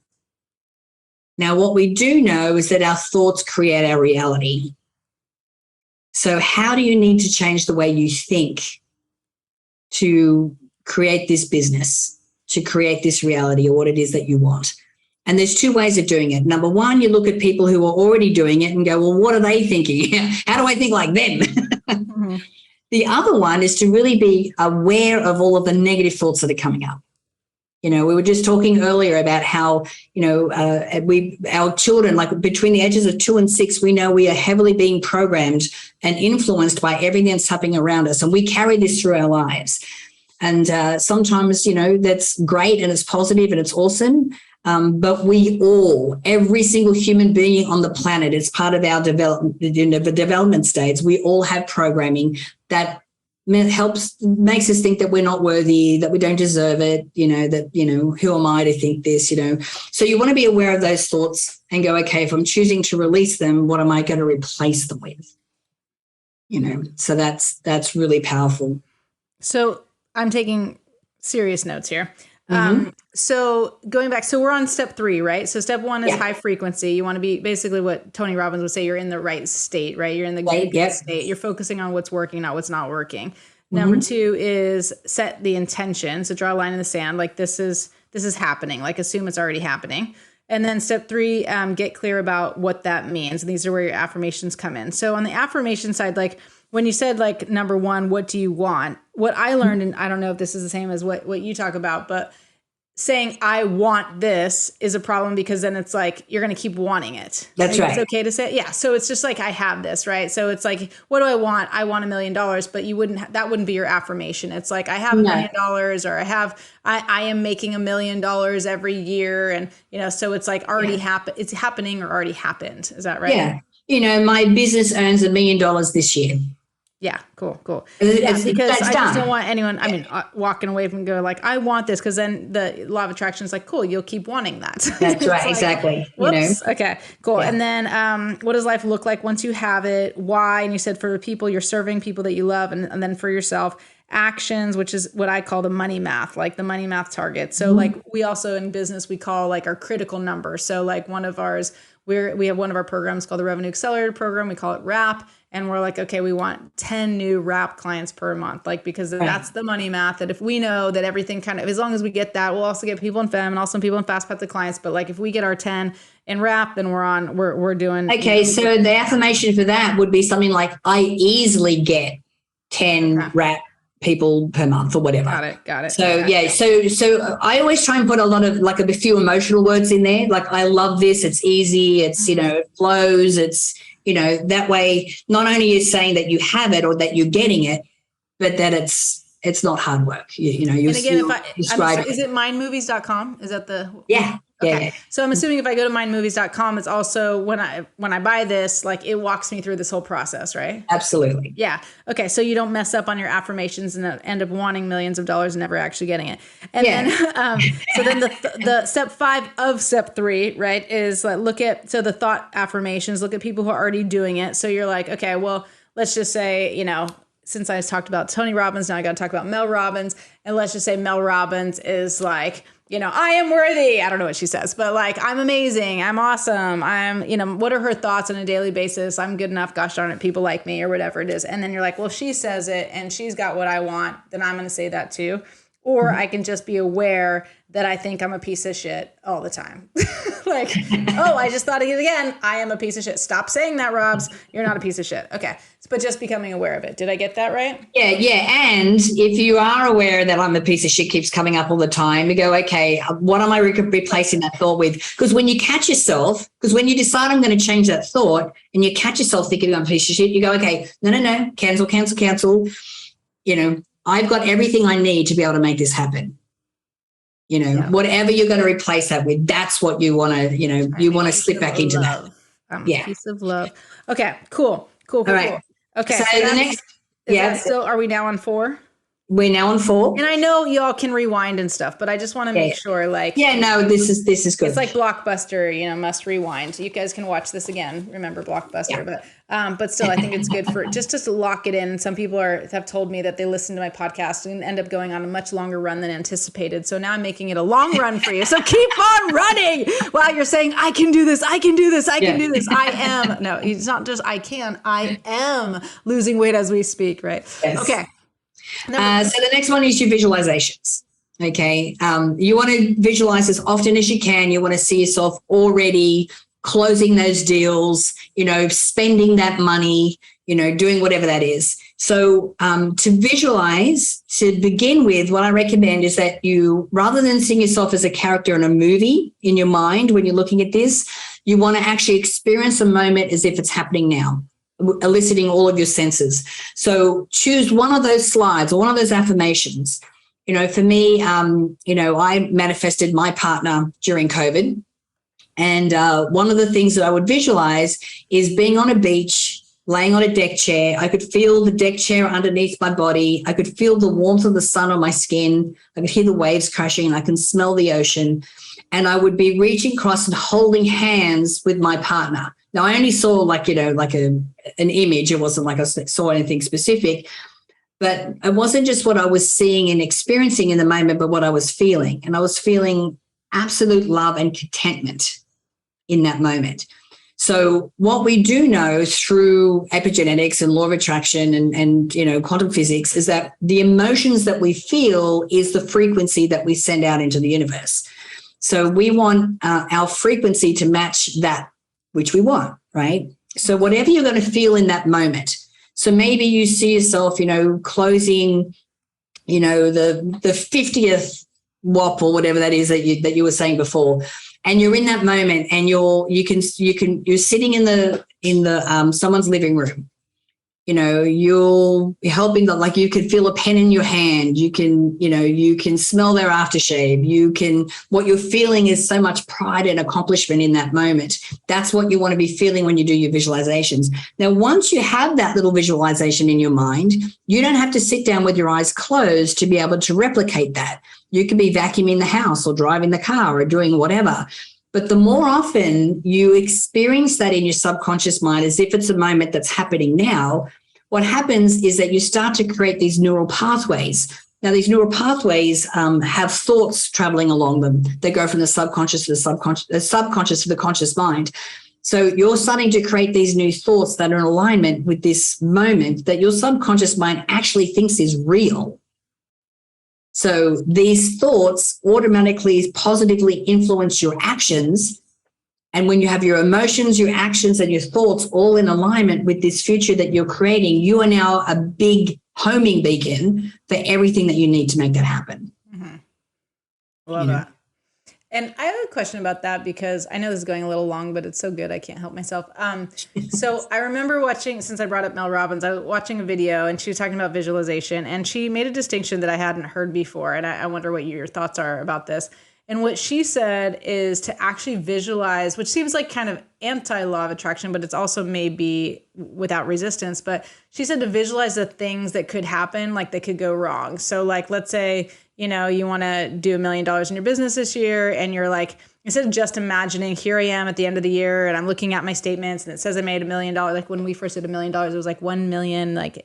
[SPEAKER 2] Now, what we do know is that our thoughts create our reality. So how do you need to change the way you think to create this business, to create this reality or what it is that you want? And there's 2 ways of doing it. Number 1, you look at people who are already doing it and go, well, what are they thinking? How do I think like them? Mm-hmm. The other one is to really be aware of all of the negative thoughts that are coming up. We were just talking earlier about how, our children, like between the ages of 2 and 6, we know we are heavily being programmed and influenced by everything that's happening around us. And we carry this through our lives. And sometimes, that's great and it's positive and it's awesome. But every single human being on the planet, it's part of our development stage. We all have programming that makes us think that we're not worthy, that we don't deserve it, who am I to think this, So you want to be aware of those thoughts and go, okay, if I'm choosing to release them, what am I going to replace them with? So that's really powerful.
[SPEAKER 1] So I'm taking serious notes here. So going back, so we're on step 3, right? So step 1 is high frequency. You want to be basically what Tony Robbins would say, you're in the right state, right? You're in the good state. You're focusing on what's working, not what's not working. Number 2 is set the intention. So draw a line in the sand. Like this is happening, like assume it's already happening. And then step 3, get clear about what that means. And these are where your affirmations come in. So on the affirmation side, like when you said like number 1, what do you want? What I learned, and I don't know if this is the same as what you talk about, but saying I want this is a problem because then it's like you're going to keep wanting it.
[SPEAKER 2] That's right.
[SPEAKER 1] It's okay to say, yeah. So it's just like I have this, right? So it's like, what do I want? I want $1 million, but that wouldn't be your affirmation. It's like I have $1 million, or I am making $1 million every year, and so it's like already happened. It's happening or already happened. Is that right?
[SPEAKER 2] Yeah. My business earns $1 million this year.
[SPEAKER 1] Yeah, cool. Because I just don't want anyone, walking away from go like, I want this, because then the law of attraction is like, cool, you'll keep wanting that.
[SPEAKER 2] That's right, exactly.
[SPEAKER 1] Whoops. Okay, cool. Yeah. And then what does life look like once you have it? Why? And you said for the people you're serving, people that you love, and then for yourself, actions, which is what I call the money math, like the money math target. So like we also in business, we call like our critical number. So like one of ours, we have one of our programs called the Revenue Accelerator Program. We call it RAP. And we're like, okay, we want 10 new RAP clients per month, like, because that's the money math, that if we know that everything kind of, as long as we get that, we'll also get people in FEM and also people in Fast Path to Clients. But like, if we get our 10 in RAP, then we're doing.
[SPEAKER 2] Okay. So the affirmation for that would be something like, I easily get 10 RAP people per month or whatever.
[SPEAKER 1] Got it.
[SPEAKER 2] So so I always try and put a lot of like a few emotional words in there. Like, I love this. It's easy. It's, it flows. It's, that way, not only you're saying that you have it or that you're getting it, but that it's not hard work. You
[SPEAKER 1] and again, is it mindmovies.com? Is that the?
[SPEAKER 2] Yeah.
[SPEAKER 1] Okay.
[SPEAKER 2] Yeah.
[SPEAKER 1] So I'm assuming if I go to mindmovies.com, it's also when I buy this, like, it walks me through this whole process, right?
[SPEAKER 2] Absolutely.
[SPEAKER 1] Yeah. Okay. So you don't mess up on your affirmations and end up wanting millions of dollars and never actually getting it. And then, so then the step 5 of step 3, right, is like, the thought affirmations, look at people who are already doing it. So you're like, okay, well, let's just say, since I talked about Tony Robbins, now I got to talk about Mel Robbins. And let's just say Mel Robbins is like, I am worthy. I don't know what she says, but like, I'm amazing. I'm awesome. What are her thoughts on a daily basis? I'm good enough. Gosh darn it. People like me, or whatever it is. And then you're like, well, she says it and she's got what I want. Then I'm going to say that too. Or I can just be aware that I think I'm a piece of shit all the time. Like, oh, I just thought of it again. I am a piece of shit. Stop saying that, Robs. You're not a piece of shit. Okay. But just becoming aware of it. Did I get that right?
[SPEAKER 2] Yeah. And if you are aware that I'm a piece of shit keeps coming up all the time, you go, okay, what am I replacing that thought with? Because when you catch yourself, when you decide I'm going to change that thought and you catch yourself thinking I'm a piece of shit, you go, okay, no, cancel. I've got everything I need to be able to make this happen. Whatever you're going to replace that with, that's what you want to, you want to slip back into that.
[SPEAKER 1] A piece of love. Okay, cool.
[SPEAKER 2] All right.
[SPEAKER 1] Okay.
[SPEAKER 2] So the next,
[SPEAKER 1] are we now on 4?
[SPEAKER 2] We're now on 4.
[SPEAKER 1] And I know y'all can rewind and stuff, but I just want to make sure, like,
[SPEAKER 2] this is good.
[SPEAKER 1] It's like Blockbuster, must rewind. You guys can watch this again. Remember Blockbuster, but still, I think it's good for just to lock it in. Some people have told me that they listen to my podcast and end up going on a much longer run than anticipated. So now I'm making it a long run for you. So keep on running while you're saying, I can do this. I can do this. I can do this. I am. No, it's not just I can. I am losing weight as we speak. Right. Yes. Okay.
[SPEAKER 2] So the next one is your visualizations. Okay. You want to visualize as often as you can. You want to see yourself already closing those deals, spending that money, doing whatever that is. So to visualize, to begin with, what I recommend is that you, rather than seeing yourself as a character in a movie in your mind when you're looking at this, you want to actually experience a moment as if it's happening now, eliciting all of your senses. So choose one of those slides or one of those affirmations. For me, I manifested my partner during COVID. And one of the things that I would visualize is being on a beach, laying on a deck chair. I could feel the deck chair underneath my body. I could feel the warmth of the sun on my skin. I could hear the waves crashing. I can smell the ocean. And I would be reaching across and holding hands with my partner. Now, I only saw an image. It wasn't like I saw anything specific, but it wasn't just what I was seeing and experiencing in the moment, but what I was feeling. And I was feeling absolute love and contentment in that moment. So what we do know through epigenetics and law of attraction and quantum physics is that the emotions that we feel is the frequency that we send out into the universe. So we want our frequency to match that which we want, right? So whatever you're going to feel in that moment. So maybe you see yourself, closing, the 50th WAP or whatever that is that you were saying before, and you're in that moment, and you're sitting in the someone's living room. You're helping them, like you could feel a pen in your hand. You can smell their aftershave. What you're feeling is so much pride and accomplishment in that moment. That's what you want to be feeling when you do your visualizations. Now, once you have that little visualization in your mind, you don't have to sit down with your eyes closed to be able to replicate that. You could be vacuuming the house or driving the car or doing whatever. But the more often you experience that in your subconscious mind as if it's a moment that's happening now, what happens is that you start to create these neural pathways. Now, these neural pathways have thoughts traveling along them. They go from the subconscious to the subconscious to the conscious mind. So you're starting to create these new thoughts that are in alignment with this moment that your subconscious mind actually thinks is real. So these thoughts automatically positively influence your actions. And when you have your emotions, your actions, and your thoughts all in alignment with this future that you're creating, you are now a big homing beacon for everything that you need to make that happen.
[SPEAKER 1] Mm-hmm. Love that. And I have a question about that because I know this is going a little long, but it's so good I can't help myself. So I remember watching, since I brought up Mel Robbins, I was watching a video and she was talking about visualization, and she made a distinction that I hadn't heard before. And I wonder what your thoughts are about this. And what she said is to actually visualize, which seems like kind of anti-law of attraction, but it's also maybe without resistance. But she said to visualize the things that could happen, like they could go wrong. So like, let's say, you know, you want to do $1 million in your business this year, and you're like, instead of just imagining, here I am at the end of the year and I'm looking at my statements and it says I made $1 million. Like when we first did $1 million, it was like 1 million, like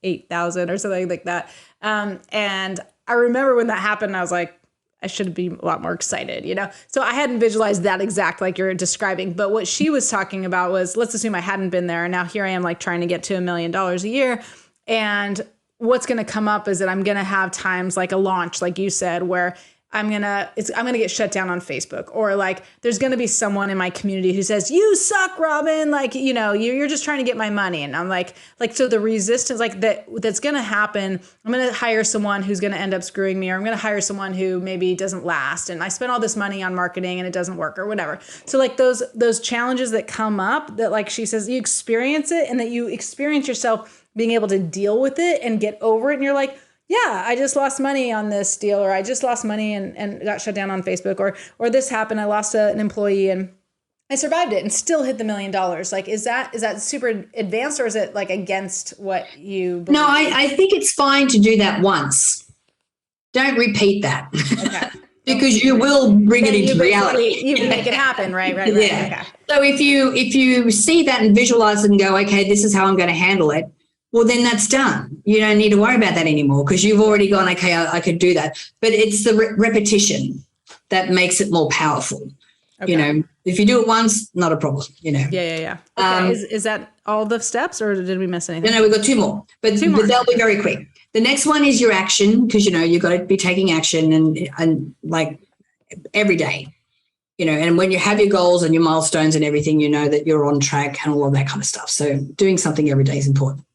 [SPEAKER 1] 8,000 or something like that. And I remember when that happened, I was like, I should be a lot more excited, you know? So I hadn't visualized that exact like you're describing. But what she was talking about was, let's assume I hadn't been there. And now here I am like trying to get to $1 million a year. And what's going to come up is that I'm going to have times like a launch, like you said, where I'm going to get shut down on Facebook, or like there's going to be someone in my community who says, you suck, Robin. Like, you know, you're just trying to get my money. And I'm like, so the resistance like that's going to happen. I'm going to hire someone who's going to end up screwing me, or I'm going to hire someone who maybe doesn't last. And I spent all this money on marketing and it doesn't work or whatever. So like those challenges that come up that, like she says, you experience it, and that you experience yourself being able to deal with it and get over it. And you're like, yeah, I just lost money on this deal, or I just lost money and got shut down on Facebook, or this happened, I lost an employee and I survived it and still hit the $1 million. Like, is that super advanced, or is it like against what you believe?
[SPEAKER 2] No, I think it's fine to do that once. Don't repeat that. Okay. Because you will bring it into reality.
[SPEAKER 1] You make it happen, right? Yeah.
[SPEAKER 2] Okay. So if you see that and visualize it and go, okay, this is how I'm going to handle it, well, then that's done. You don't need to worry about that anymore, because you've already gone, okay, I could do that. But it's the repetition that makes it more powerful. Okay. You know, if you do it once, not a problem, you know.
[SPEAKER 1] Yeah. Okay. Is that all the steps, or did we miss anything?
[SPEAKER 2] No, we've got two more, but they'll be very quick. The next one is your action, because, you know, you've got to be taking action and like every day, you know, and when you have your goals and your milestones and everything, you know that you're on track and all of that kind of stuff. So doing something every day is important.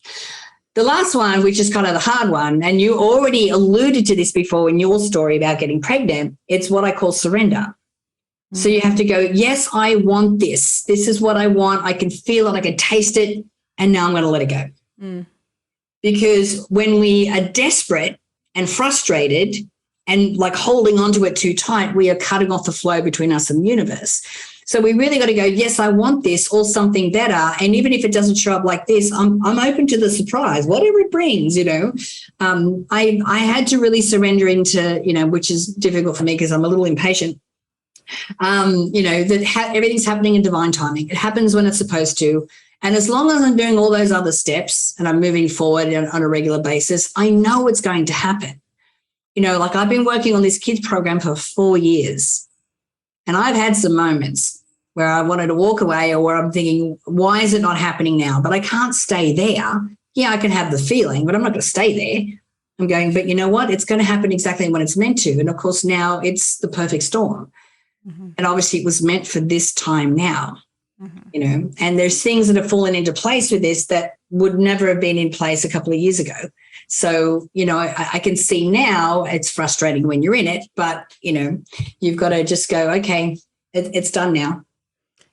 [SPEAKER 2] The last one, which is kind of the hard one, and you already alluded to this before in your story about getting pregnant, it's what I call surrender. Mm-hmm. So you have to go, yes, I want this. This is what I want. I can feel it. I can taste it. And now I'm going to let it go. Mm. Because when we are desperate and frustrated and like holding onto it too tight, we are cutting off the flow between us and the universe. So we really got to go, yes, I want this or something better. And even if it doesn't show up like this, I'm open to the surprise, whatever it brings, you know. I had to really surrender into, you know, which is difficult for me because I'm a little impatient, you know, that everything's happening in divine timing. It happens when it's supposed to. And as long as I'm doing all those other steps and I'm moving forward on a regular basis, I know it's going to happen. You know, like I've been working on this kids program for 4 years, and I've had some moments where I wanted to walk away, or where I'm thinking, why is it not happening now? But I can't stay there. Yeah, I can have the feeling, but I'm not going to stay there. I'm going, but you know what? It's going to happen exactly when it's meant to. And of course, now it's the perfect storm. Mm-hmm. And obviously it was meant for this time now, you know, and there's things that have fallen into place with this that would never have been in place a couple of years ago. So, you know, I can see now it's frustrating when you're in it, but, you know, you've got to just go, okay, it's done now.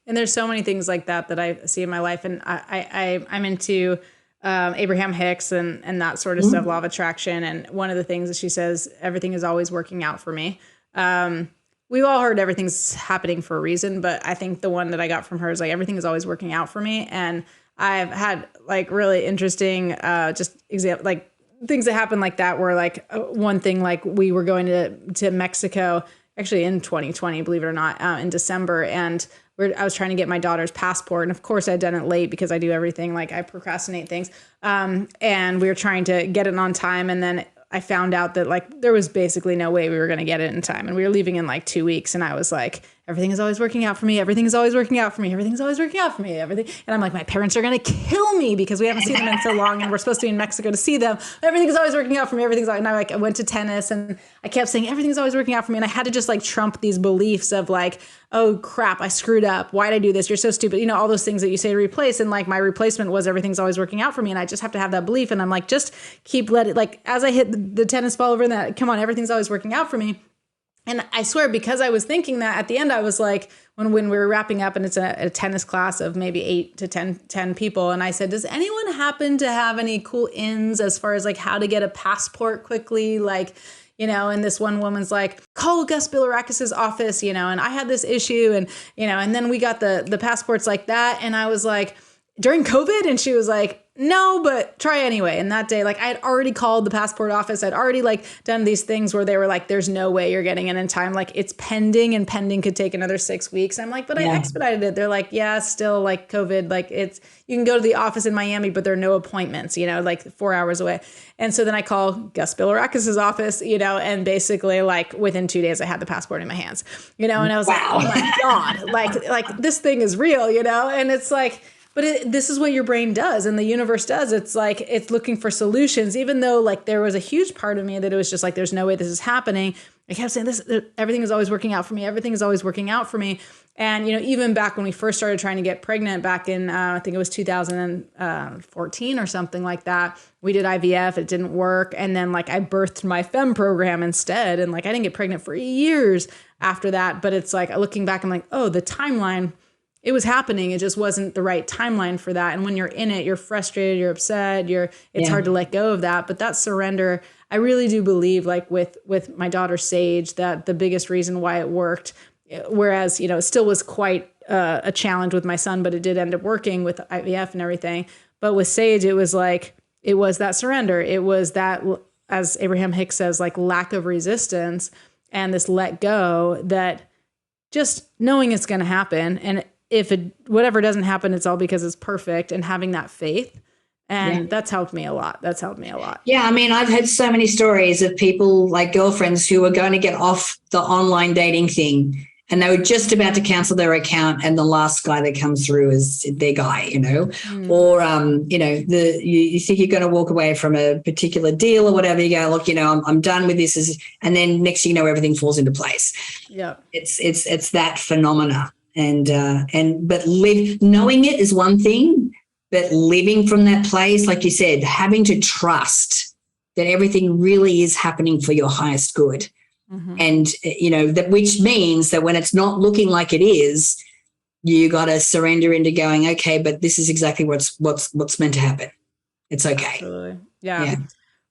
[SPEAKER 1] And there's so many things like that I see in my life. And I'm into Abraham Hicks and that sort of stuff, law of attraction. And one of the things that she says, everything is always working out for me. We've all heard everything's happening for a reason, but I think the one that I got from her is like, everything is always working out for me. And I've had like really interesting like things that happen like that, where like one thing, like we were going to Mexico actually in 2020, believe it or not, in December. And I was trying to get my daughter's passport. And of course I'd done it late because I do everything, like I procrastinate things. And we were trying to get it on time. And then I found out that like there was basically no way we were going to get it in time. And we were leaving in like 2 weeks. And I was like, everything is always working out for me. Everything is always working out for me. Everything's always working out for me. Everything. And I'm like, my parents are going to kill me because we haven't seen them in so long and we're supposed to be in Mexico to see them. Everything's always working out for me. And I went to tennis and I kept saying, everything's always working out for me. And I had to just like trump these beliefs of like, oh crap, I screwed up. Why'd I do this? You're so stupid. All those things that you say to replace. And like my replacement was everything's always working out for me. And I just have to have that belief. And I'm like, just keep like as I hit the tennis ball over that, come on, everything's always working out for me. And I swear, because I was thinking that, at the end, I was like, when we were wrapping up and it's a tennis class of maybe 8 to 10 people. And I said, does anyone happen to have any cool ins as far as like how to get a passport quickly? Like, and this one woman's like, call Gus Bilirakis' office, and I had this issue and then we got the passports like that. And I was like, during COVID? And she was like, no, but try anyway. And that day, like I had already called the passport office. I'd already like done these things where they were like, there's no way you're getting it in time. Like it's pending and pending could take another 6 weeks. I'm like, but I expedited it. They're like, yeah, still like COVID, like you can go to the office in Miami, but there are no appointments, like 4 hours away. And so then I call Gus Bilirakis' office, and basically like within 2 days I had the passport in my hands, and I was like, oh my God, like this thing is real, and it's like, but this is what your brain does and the universe does. It's like, it's looking for solutions, even though like there was a huge part of me that it was just like, there's no way this is happening. I kept saying everything is always working out for me. Everything is always working out for me. And, even back when we first started trying to get pregnant back in, I think it was 2014 or something like that, we did IVF, it didn't work. And then like I birthed my FEM program instead. And like, I didn't get pregnant for years after that. But it's like, looking back, I'm like, oh, the timeline, it was happening. It just wasn't the right timeline for that. And when you're in it, you're frustrated, you're upset, it's hard to let go of that. But that surrender, I really do believe, like with my daughter Sage, that the biggest reason why it worked, whereas, it still was quite a challenge with my son, but it did end up working with IVF and everything. But with Sage, it was like, it was that surrender. It was that, as Abraham Hicks says, like lack of resistance and this let go, that just knowing it's going to happen. And if whatever doesn't happen, it's all because it's perfect, and having that faith. And that's helped me a lot. Yeah.
[SPEAKER 2] I mean, I've had so many stories of people, like girlfriends, who were going to get off the online dating thing and they were just about to cancel their account, and the last guy that comes through is their guy, or, you think you're going to walk away from a particular deal or whatever. You go, look, I'm done with this. And then next thing you know, everything falls into place. Yeah. It's that phenomena. But knowing it is one thing, but living from that place, like you said, having to trust that everything really is happening for your highest good. Mm-hmm. And, that, which means that when it's not looking like it is, you got to surrender into going, okay, but this is exactly what's meant to happen. It's okay.
[SPEAKER 1] Absolutely. Yeah.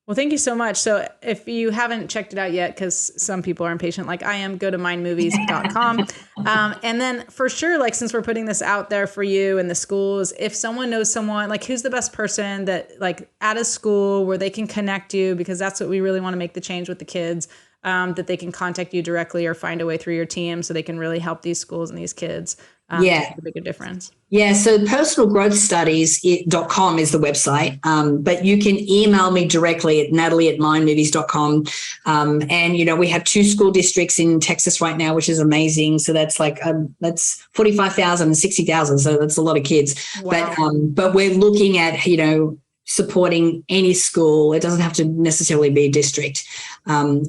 [SPEAKER 1] Well, thank you so much. So if you haven't checked it out yet, because some people are impatient like I am, go to mindmovies.com. And then for sure, like, since we're putting this out there for you and the schools, if someone knows someone, like, who's the best person that, like, at a school where they can connect you, because that's what we really want to make the change with the kids, that they can contact you directly or find a way through your team so they can really help these schools and these kids make a bigger difference.
[SPEAKER 2] Yeah, so personalgrowthstudies.com is the website, but you can email me directly at natalie@mindmovies.com. And, we have 2 school districts in Texas right now, which is amazing. So that's like, that's 45,000 and 60,000. So that's a lot of kids. Wow. But we're looking at, supporting any school. It doesn't have to necessarily be a district, and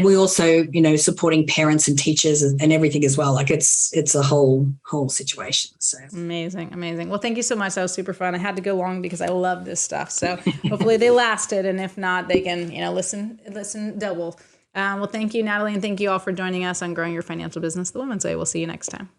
[SPEAKER 2] we also, supporting parents and teachers and everything as well. Like it's a whole situation. So
[SPEAKER 1] amazing. Well, thank you so much. That was super fun. I had to go long because I love this stuff. So hopefully they lasted. And if not, they can, listen double. Well, thank you, Natalie. And thank you all for joining us on Growing Your Financial Business the Women's Way. We'll see you next time.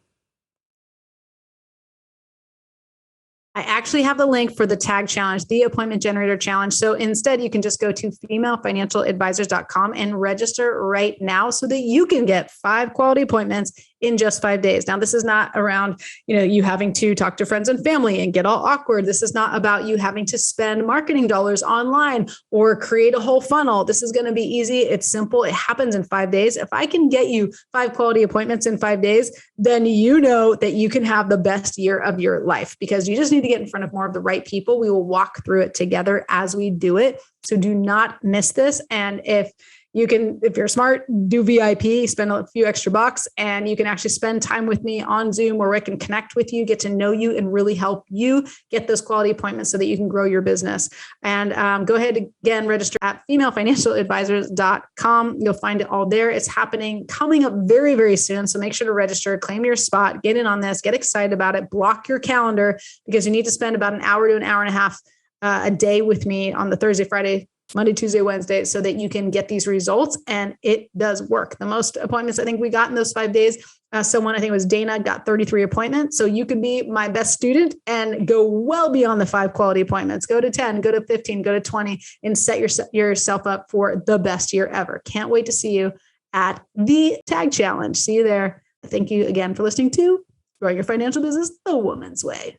[SPEAKER 1] I actually have the link for the tag challenge, the appointment generator challenge. So instead, you can just go to femalefinancialadvisors.com and register right now so that you can get 5 quality appointments in just 5 days. Now, this is not around, you having to talk to friends and family and get all awkward. This is not about you having to spend marketing dollars online or create a whole funnel. This is going to be easy. It's simple. It happens in 5 days. If I can get you 5 quality appointments in 5 days, then you know that you can have the best year of your life, because you just need to get in front of more of the right people. We will walk through it together as we do it. So do not miss this. And if You can, if you're smart, do VIP, spend a few extra bucks, and you can actually spend time with me on Zoom where I can connect with you, get to know you, and really help you get those quality appointments so that you can grow your business. And go ahead again, register at femalefinancialadvisors.com. You'll find it all there. It's coming up very, very soon. So make sure to register, claim your spot, get in on this, get excited about it, block your calendar, because you need to spend about an hour to an hour and a half a day with me on the Thursday, Friday, Monday, Tuesday, Wednesday, so that you can get these results. And it does work. The most appointments I think we got in those 5 days, someone, I think it was Dana, got 33 appointments. So you could be my best student and go well beyond the 5 quality appointments. Go to 10, go to 15, go to 20, and set yourself up for the best year ever. Can't wait to see you at the Tag Challenge. See you there. Thank you again for listening to Growing Your Financial Business the Woman's Way.